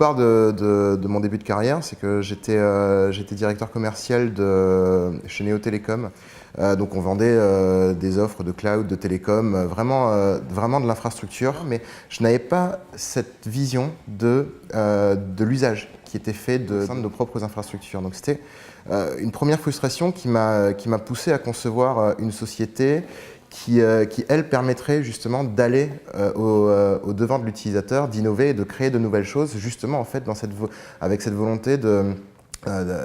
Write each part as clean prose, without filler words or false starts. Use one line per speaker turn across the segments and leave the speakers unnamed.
l'histoire de mon début de carrière, c'est que j'étais directeur commercial chez Neo Télécom. Donc on vendait des offres de cloud, de télécom, vraiment de l'infrastructure, mais je n'avais pas cette vision de l'usage qui était fait de nos propres infrastructures. Donc c'était une première frustration qui m'a poussé à concevoir une société qui elle, permettrait justement d'aller au devant de l'utilisateur, d'innover et de créer de nouvelles choses, justement en fait, avec cette volonté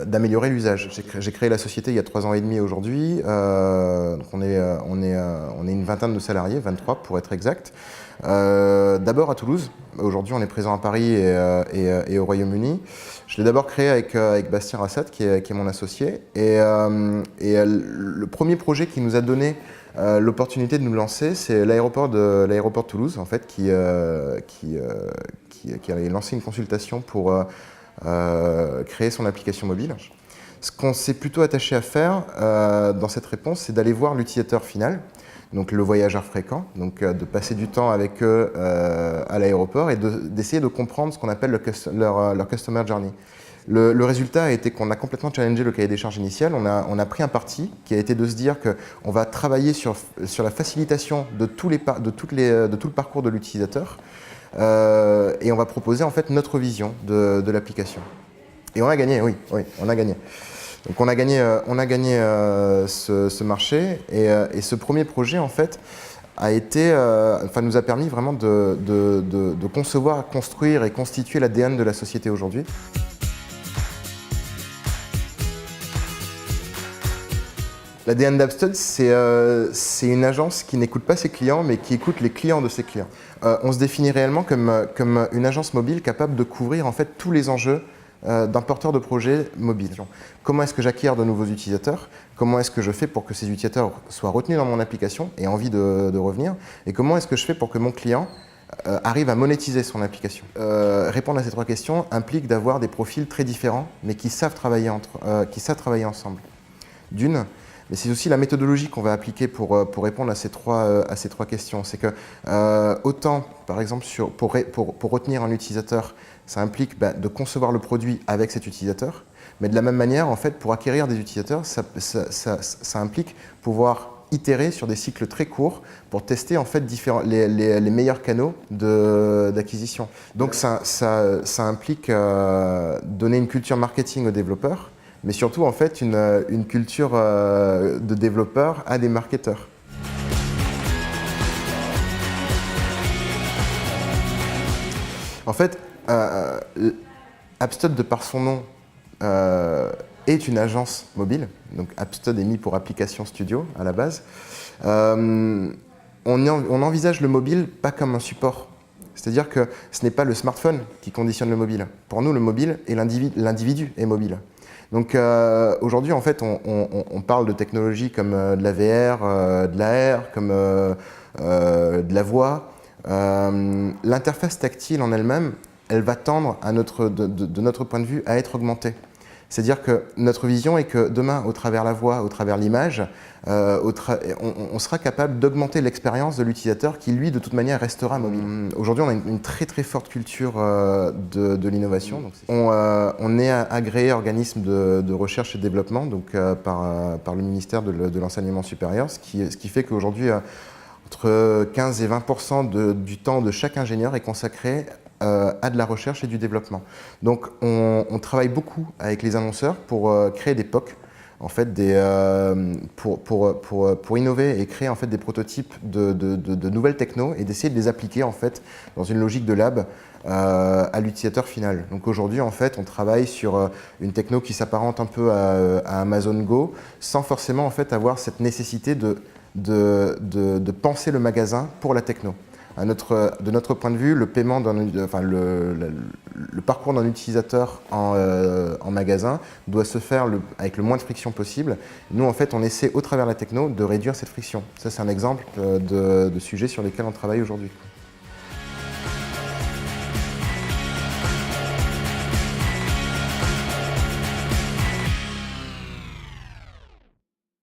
d'améliorer l'usage. J'ai créé la société il y a 3 ans et demi aujourd'hui. On est une vingtaine de salariés, 23 pour être exact. D'abord à Toulouse. Aujourd'hui, on est présent à Paris et au Royaume-Uni. Je l'ai d'abord créé avec Bastien Rassat, qui est mon associé. Et le premier projet qui nous a donné l'opportunité de nous lancer, c'est l'aéroport de Toulouse, en fait, qui avait lancé une consultation pour créer son application mobile. Ce qu'on s'est plutôt attaché à faire dans cette réponse, c'est d'aller voir l'utilisateur final, donc le voyageur fréquent, donc de passer du temps avec eux à l'aéroport et d'essayer de comprendre ce qu'on appelle leur customer journey. Le résultat a été qu'on a complètement challengé le cahier des charges initial. On a pris un parti qui a été de se dire qu'on va travailler sur la facilitation de tout le parcours de l'utilisateur et on va proposer en fait notre vision de l'application. Et on a gagné, oui, on a gagné. Donc on a gagné ce marché et ce premier projet en fait nous a permis vraiment de concevoir, construire et constituer l'ADN de la société aujourd'hui. L'ADN d'Upstud, c'est une agence qui n'écoute pas ses clients, mais qui écoute les clients de ses clients. On se définit réellement comme une agence mobile capable de couvrir en fait tous les enjeux d'un porteur de projet mobile. Comment est-ce que j'acquiers de nouveaux utilisateurs? Comment est-ce que je fais pour que ces utilisateurs soient retenus dans mon application et aient envie de revenir? Et comment est-ce que je fais pour que mon client arrive à monétiser son application? Répondre à ces 3 questions implique d'avoir des profils très différents, mais qui savent travailler ensemble. D'une, mais c'est aussi la méthodologie qu'on va appliquer pour répondre à ces trois questions. C'est que autant, par exemple, pour retenir un utilisateur, ça implique de concevoir le produit avec cet utilisateur, mais de la même manière, en fait, pour acquérir des utilisateurs, ça implique pouvoir itérer sur des cycles très courts pour tester en fait les meilleurs canaux d'acquisition. Donc ça implique donner une culture marketing aux développeurs, mais surtout en fait une culture de développeurs à des marketeurs. En fait, Upstud, de par son nom, est une agence mobile. Donc Upstud est mis pour Application Studio à la base. On envisage le mobile pas comme un support. C'est-à-dire que ce n'est pas le smartphone qui conditionne le mobile. Pour nous, le mobile et l'individu est mobile. Donc aujourd'hui, en fait, on parle de technologies comme de la VR, de l'AR, comme de la voix. L'interface tactile en elle-même, elle va tendre de notre point de vue à être augmentée. C'est-à-dire que notre vision est que demain, au travers la voix, au travers l'image, on sera capable d'augmenter l'expérience de l'utilisateur qui, lui, de toute manière, restera mobile. Aujourd'hui, on a une très très forte culture de l'innovation. On est agréé organisme de recherche et développement donc, par le ministère de l'Enseignement supérieur, ce qui fait qu'aujourd'hui, entre 15 et 20% du temps de chaque ingénieur est consacré à de la recherche et du développement. Donc on travaille beaucoup avec les annonceurs pour créer des POC, en fait, pour innover et créer en fait, des prototypes de nouvelles technos et d'essayer de les appliquer en fait, dans une logique de lab à l'utilisateur final. Donc aujourd'hui, en fait, on travaille sur une techno qui s'apparente un peu à Amazon Go, sans forcément en fait, avoir cette nécessité de penser le magasin pour la techno. De notre point de vue, le paiement le parcours d'un utilisateur en magasin doit se faire avec le moins de friction possible. Nous, en fait, on essaie, au travers de la techno, de réduire cette friction. Ça, c'est un exemple de sujet sur lesquels on travaille aujourd'hui.